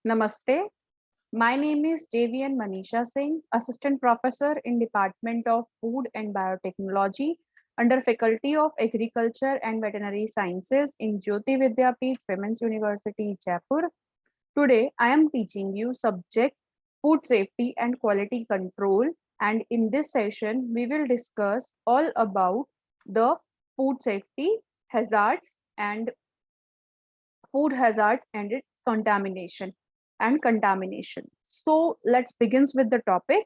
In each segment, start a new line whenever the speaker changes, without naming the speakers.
Namaste. My name is JVN Manisha Singh, Assistant Professor in Department of Food and Biotechnology under Faculty of Agriculture and Veterinary Sciences in Jyoti Vidyapeeth Women's University, Jaipur. Today, I am teaching you subject food safety and quality control. And in this session, we will discuss all about the food safety hazards and food hazards and its contamination. So let's begin with the topic.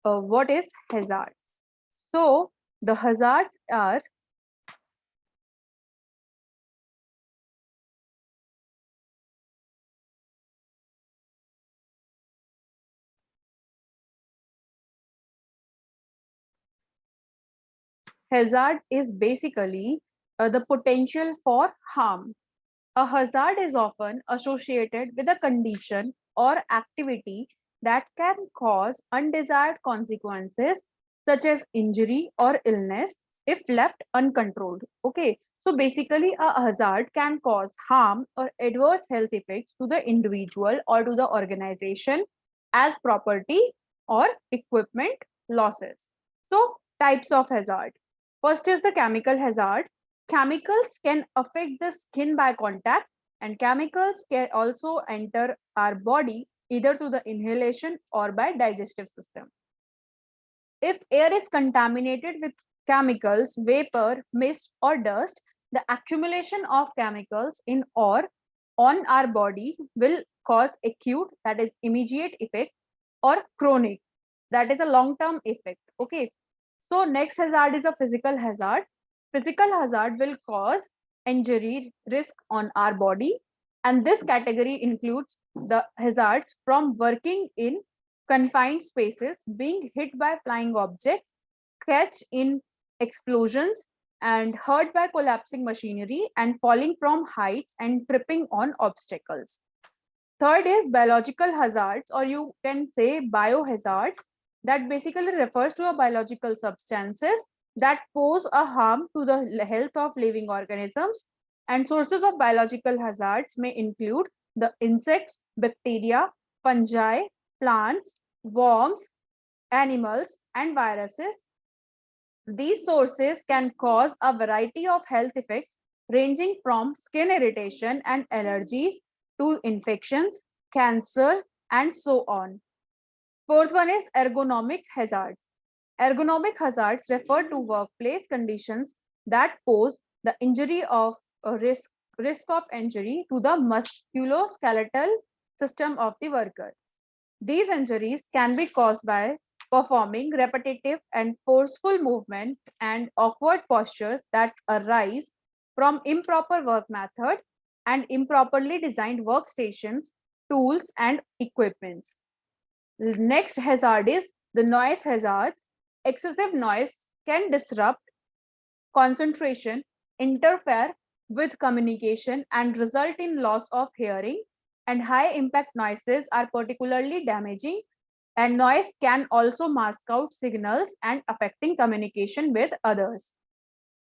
What is hazards? So the hazard is basically the potential for harm. A hazard is often associated with a condition or activity that can cause undesired consequences such as injury or illness if left uncontrolled. Okay, so basically, a hazard can cause harm or adverse health effects to the individual or to the organization as property or equipment losses. So, types of hazard. First is the chemical hazard. Chemicals can affect the skin by contact, and chemicals can also enter our body either through the inhalation or by digestive system. If air is contaminated with chemicals, vapor, mist, or dust, the accumulation of chemicals in or on our body will cause acute, that is immediate effect, or chronic, that is a long-term effect. Okay. So next hazard is a physical hazard. Physical hazard will cause injury risk on our body, and this category includes the hazards from working in confined spaces, being hit by flying objects, catch in explosions, and hurt by collapsing machinery, and falling from heights and tripping on obstacles. Third is biological hazards, or you can say biohazards, that basically refers to a biological substances that pose a harm to the health of living organisms. And sources of biological hazards may include the insects, bacteria, fungi, plants, worms, animals, and viruses. These sources can cause a variety of health effects ranging from skin irritation and allergies to infections, cancer, and so on. Fourth one is ergonomic hazards. Ergonomic hazards refer to workplace conditions that pose the injury of a risk of injury to the musculoskeletal system of the worker. These injuries can be caused by performing repetitive and forceful movement and awkward postures that arise from improper work method and improperly designed workstations, tools, and equipments. Next hazard is the noise hazards. Excessive noise can disrupt concentration, interfere with communication, and result in loss of hearing. And high impact noises are particularly damaging, and noise can also mask out signals and affecting communication with others.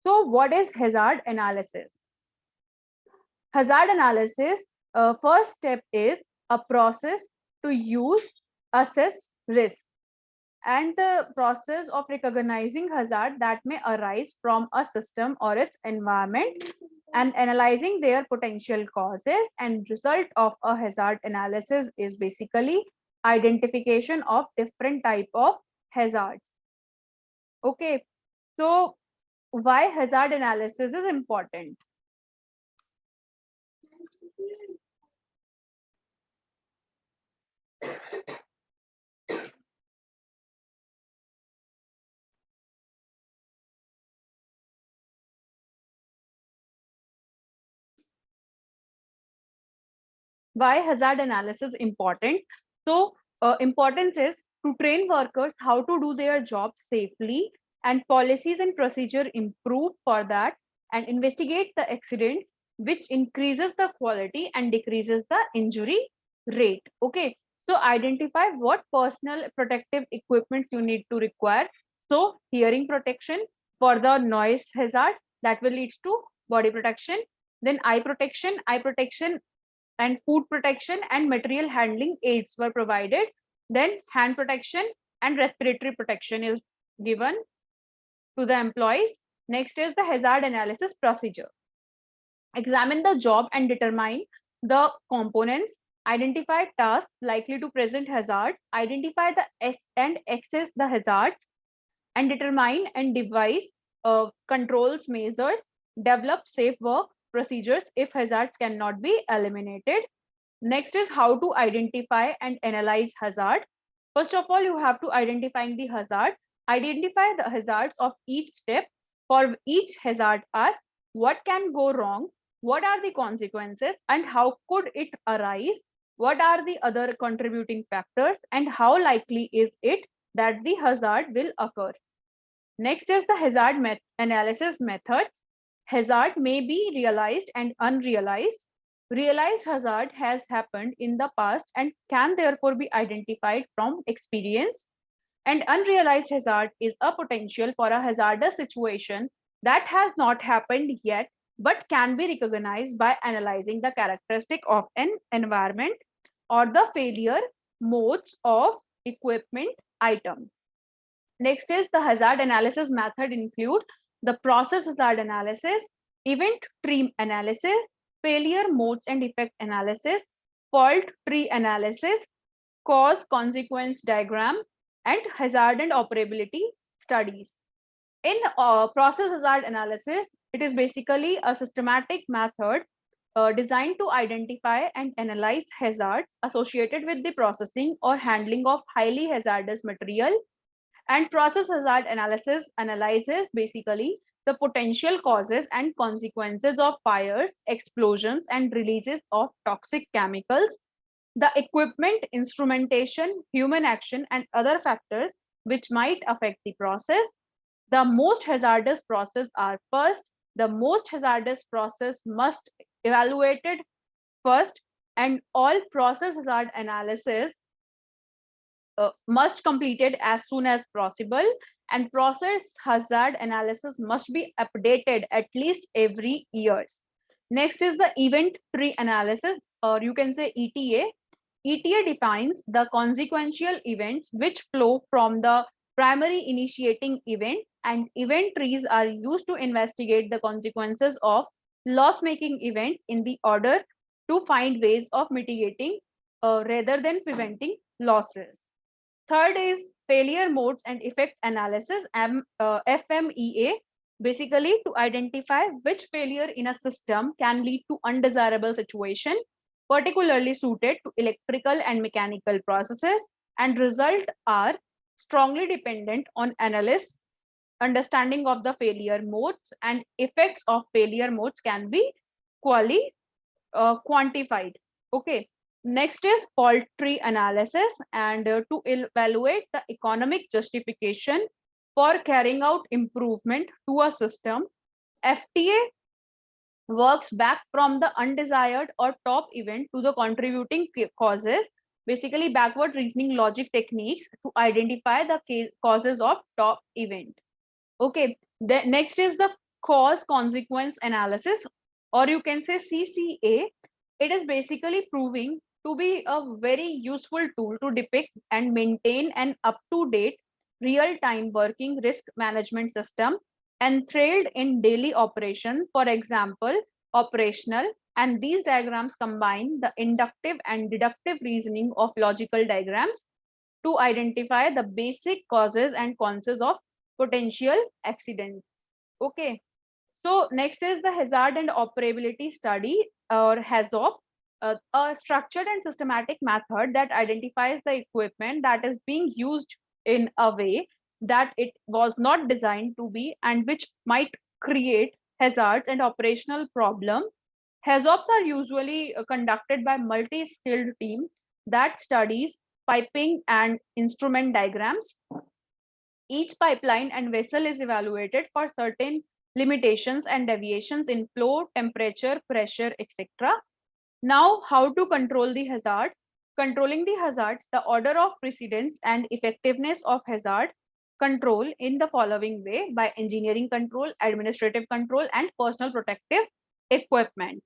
So what is hazard analysis? Hazard analysis, first step is a process to use, assess risk, and the process of recognizing hazard that may arise from a system or its environment and analyzing their potential causes. And result of a hazard analysis is basically identification of different type of hazards. Okay, so why hazard analysis is important? Why hazard analysis important? So importance is to train workers how to do their job safely, and policies and procedure improve for that, and investigate the accidents, which increases the quality and decreases the injury rate. Okay, so identify what personal protective equipments you need to require. So hearing protection for the noise hazard, that will lead to body protection. Then eye protection and food protection and material handling aids were provided. Then hand protection and respiratory protection is given to the employees. Next is the hazard analysis procedure. Examine the job and determine the components, identify tasks likely to present hazards, identify the S and access the hazards, and determine and devise controls measures, develop safe work procedures if hazards cannot be eliminated. Next is how to identify and analyze hazard. First of all, you have to identify the hazard. Identify the hazards of each step. For each hazard, ask what can go wrong, what are the consequences, and how could it arise, what are the other contributing factors, and how likely is it that the hazard will occur. Next is the hazard analysis methods. Hazard may be realized and unrealized. Realized hazard has happened in the past and can therefore be identified from experience. And unrealized hazard is a potential for a hazardous situation that has not happened yet but can be recognized by analyzing the characteristic of an environment or the failure modes of equipment item. Next is the hazard analysis method include the process hazard analysis, event tree analysis, failure modes and effect analysis, fault tree analysis, cause consequence diagram, and hazard and operability studies. In process hazard analysis, it is basically a systematic method designed to identify and analyze hazards associated with the processing or handling of highly hazardous material. And process hazard analysis analyzes basically the potential causes and consequences of fires, explosions, and releases of toxic chemicals, the equipment, instrumentation, human action, and other factors which might affect the process. The most hazardous process are first. The most hazardous process must evaluated first, and all process hazard analysis must completed as soon as possible, and process hazard analysis must be updated at least every years. Next is the event tree analysis, or you can say ETA. ETA defines the consequential events which flow from the primary initiating event, and event trees are used to investigate the consequences of loss-making events in the order to find ways of mitigating rather than preventing losses. Third is failure modes and effect analysis, FMEA, basically to identify which failure in a system can lead to undesirable situation, particularly suited to electrical and mechanical processes, and result are strongly dependent on analysts' understanding of the failure modes, and effects of failure modes can be quantified. Okay. Next is fault tree analysis, and to evaluate the economic justification for carrying out improvement to a system, FTA works back from the undesired or top event to the contributing causes, basically backward reasoning logic techniques to identify the causes of top event. Okay, the next is the cause consequence analysis, or you can say CCA. It is basically proving to be a very useful tool to depict and maintain an up-to-date real-time working risk management system enthralled in daily operation, for example, operational, and these diagrams combine the inductive and deductive reasoning of logical diagrams to identify the basic causes and consequences of potential accidents. Okay. So next is the hazard and operability study, or HAZOP, a structured and systematic method that identifies the equipment that is being used in a way that it was not designed to be and which might create hazards and operational problem. HAZOPs are usually conducted by multi-skilled team that studies piping and instrument diagrams. Each pipeline and vessel is evaluated for certain limitations and deviations in flow, temperature, pressure, etc. Now, how to control the hazard? Controlling the hazards, the order of precedence and effectiveness of hazard control in the following way: by engineering control, administrative control, and personal protective equipment.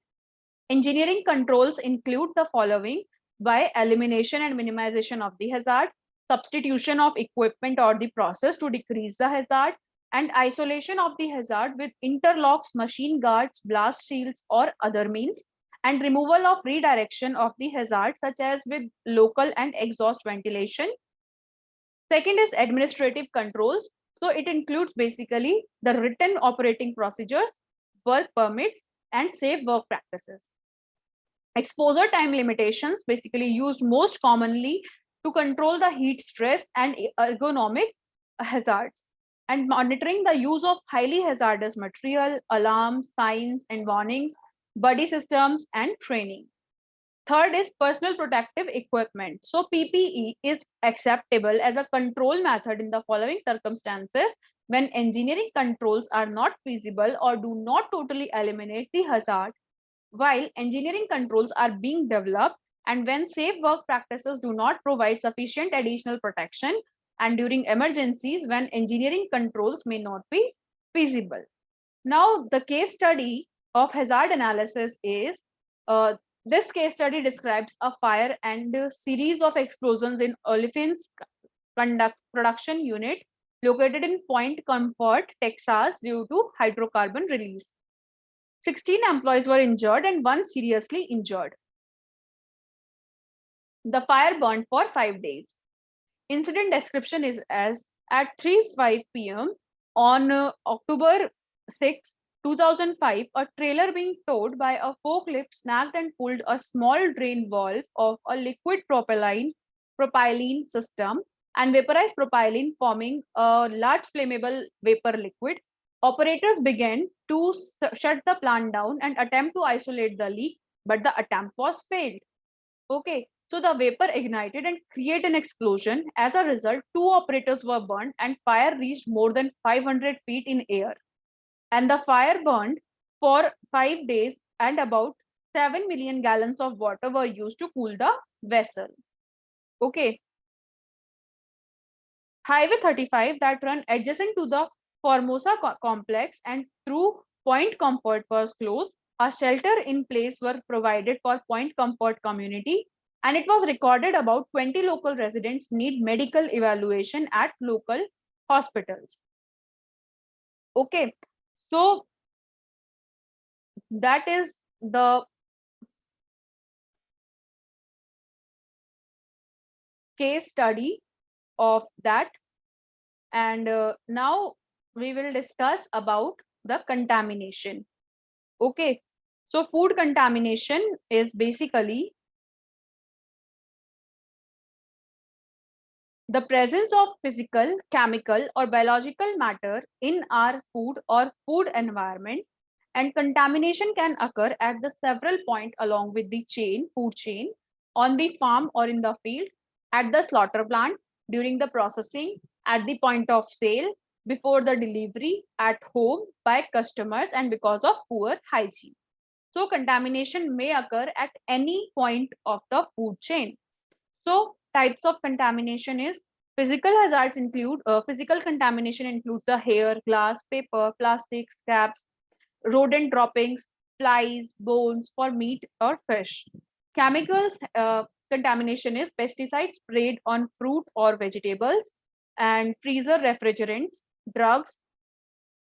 Engineering controls include the following: by elimination and minimization of the hazard, substitution of equipment or the process to decrease the hazard, and isolation of the hazard with interlocks, machine guards, blast shields, or other means, and removal of redirection of the hazard, such as with local and exhaust ventilation. Second is administrative controls. So it includes basically the written operating procedures, work permits, and safe work practices. Exposure time limitations, basically used most commonly to control the heat stress and ergonomic hazards, and monitoring the use of highly hazardous material, alarms, signs, and warnings, buddy systems, and training. Third is personal protective equipment. So PPE is acceptable as a control method in the following circumstances: when engineering controls are not feasible or do not totally eliminate the hazard while engineering controls are being developed, and when safe work practices do not provide sufficient additional protection, and during emergencies when engineering controls may not be feasible. Now, the case study of hazard analysis is this case study describes a fire and a series of explosions in Olefins production unit located in Point Comfort, Texas, due to hydrocarbon release. 16 employees were injured and one seriously injured. The fire burned for 5 days. Incident description is as: at 3:05 p.m. on October 6, 2005, a trailer being towed by a forklift snagged and pulled a small drain valve of a liquid propylene system and vaporized propylene, forming a large flammable vapor liquid. Operators began to shut the plant down and attempt to isolate the leak, but the attempt was failed. Okay, so the vapor ignited and created an explosion. As a result, 2 operators were burned and fire reached more than 500 feet in air. And the fire burned for 5 days, and about 7 million gallons of water were used to cool the vessel. Okay. Highway 35 that run adjacent to the Formosa complex and through Point Comfort was closed. A shelter in place were provided for Point Comfort community, and it was recorded about 20 local residents need medical evaluation at local hospitals. Okay, so that is the case study of that. And now we will discuss about the contamination. Okay, so food contamination is basically the presence of physical, chemical, or biological matter in our food or food environment, and contamination can occur at the several points along with the food chain, on the farm or in the field, at the slaughter plant, during the processing, at the point of sale, before the delivery, at home, by customers, and because of poor hygiene. So contamination may occur at any point of the food chain. So types of contamination is: physical hazards include physical contamination includes the hair, glass, paper, plastic, scraps, rodent droppings, flies, bones for meat or fish. Chemicals contamination is pesticides sprayed on fruit or vegetables, and freezer refrigerants, drugs,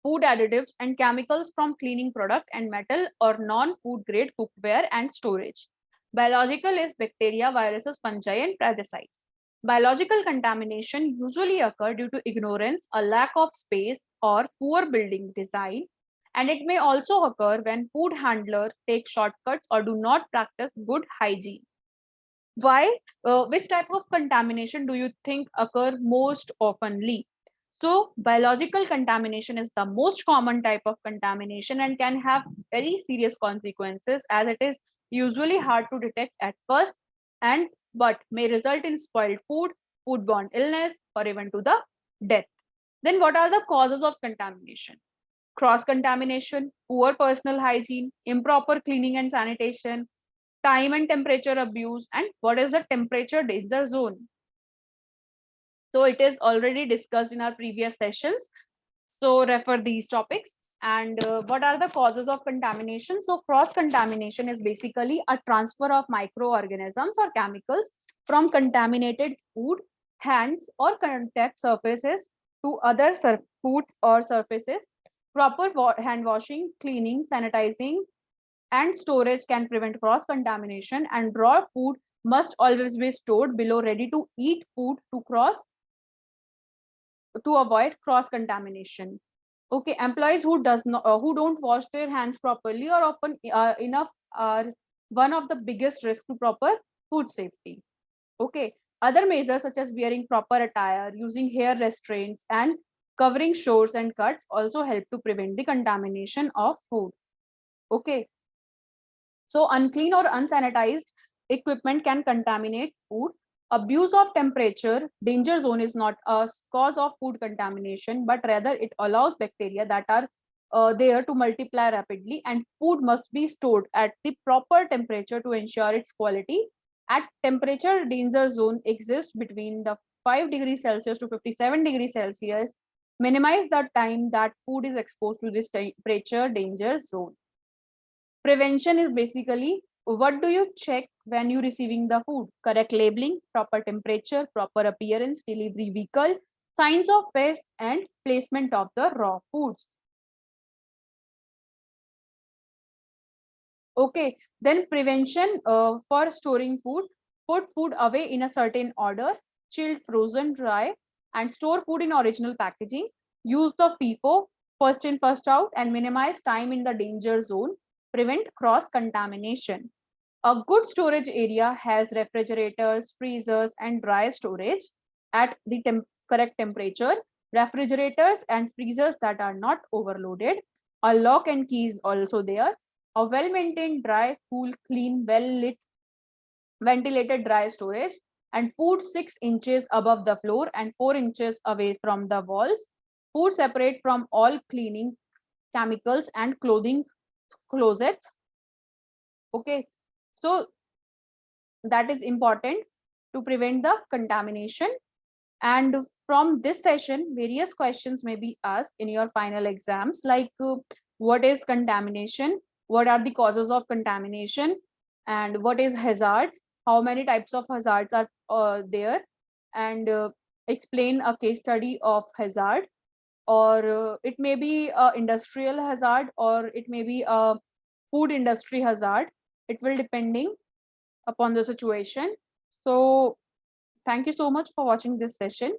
food additives, and chemicals from cleaning product, and metal or non-food grade cookware and storage. Biological is bacteria, viruses, fungi, and parasites. Biological contamination usually occur due to ignorance, a lack of space, or poor building design, and it may also occur when food handlers take shortcuts or do not practice good hygiene. Why? Which type of contamination do you think occur most oftenly? So biological contamination is the most common type of contamination and can have very serious consequences, as it is usually hard to detect at first, and but may result in spoiled food, foodborne illness, or even to the death. Then what are the causes of contamination? Cross contamination, poor personal hygiene, improper cleaning and sanitation, time and temperature abuse, and what is the temperature danger zone? So it is already discussed in our previous sessions. So refer these topics. And what are the causes of contamination? So cross contamination is basically a transfer of microorganisms or chemicals from contaminated food, hands, or contact surfaces to other foods or surfaces. Proper hand washing, cleaning, sanitizing, and storage can prevent cross contamination, and raw food must always be stored below ready to eat food to avoid cross contamination. Okay, employees who does not who don't wash their hands properly or often enough are one of the biggest risks to proper food safety. Okay, other measures such as wearing proper attire, using hair restraints, and covering sores and cuts also help to prevent the contamination of food. Okay, so unclean or unsanitized equipment can contaminate food. Abuse of temperature danger zone is not a cause of food contamination, but rather it allows bacteria that are there to multiply rapidly, and food must be stored at the proper temperature to ensure its quality. At temperature danger zone exists between the 5 degrees Celsius to 57 degrees Celsius. Minimize the time that food is exposed to this temperature danger zone. Prevention is basically, what do you check when you're receiving the food? Correct labeling, proper temperature, proper appearance, delivery vehicle, signs of pest, and placement of the raw foods. Okay, then prevention for storing food. Put food away in a certain order, chilled, frozen, dry, and store food in original packaging. Use the FIFO, first in, first out, and minimize time in the danger zone. Prevent cross contamination. A good storage area has refrigerators, freezers, and dry storage at the correct temperature. Refrigerators and freezers that are not overloaded. A lock and key is also there. A well-maintained, dry, cool, clean, well-lit, ventilated dry storage, and food 6 inches above the floor and 4 inches away from the walls. Food separate from all cleaning chemicals and clothing closets. Okay, so that is important to prevent the contamination. And from this session, various questions may be asked in your final exams, like what is contamination, what are the causes of contamination, and what is hazards, how many types of hazards are there, and explain a case study of hazard, or it may be a industrial hazard, or it may be a food industry hazard. It will depending upon the situation. So thank you so much for watching this session.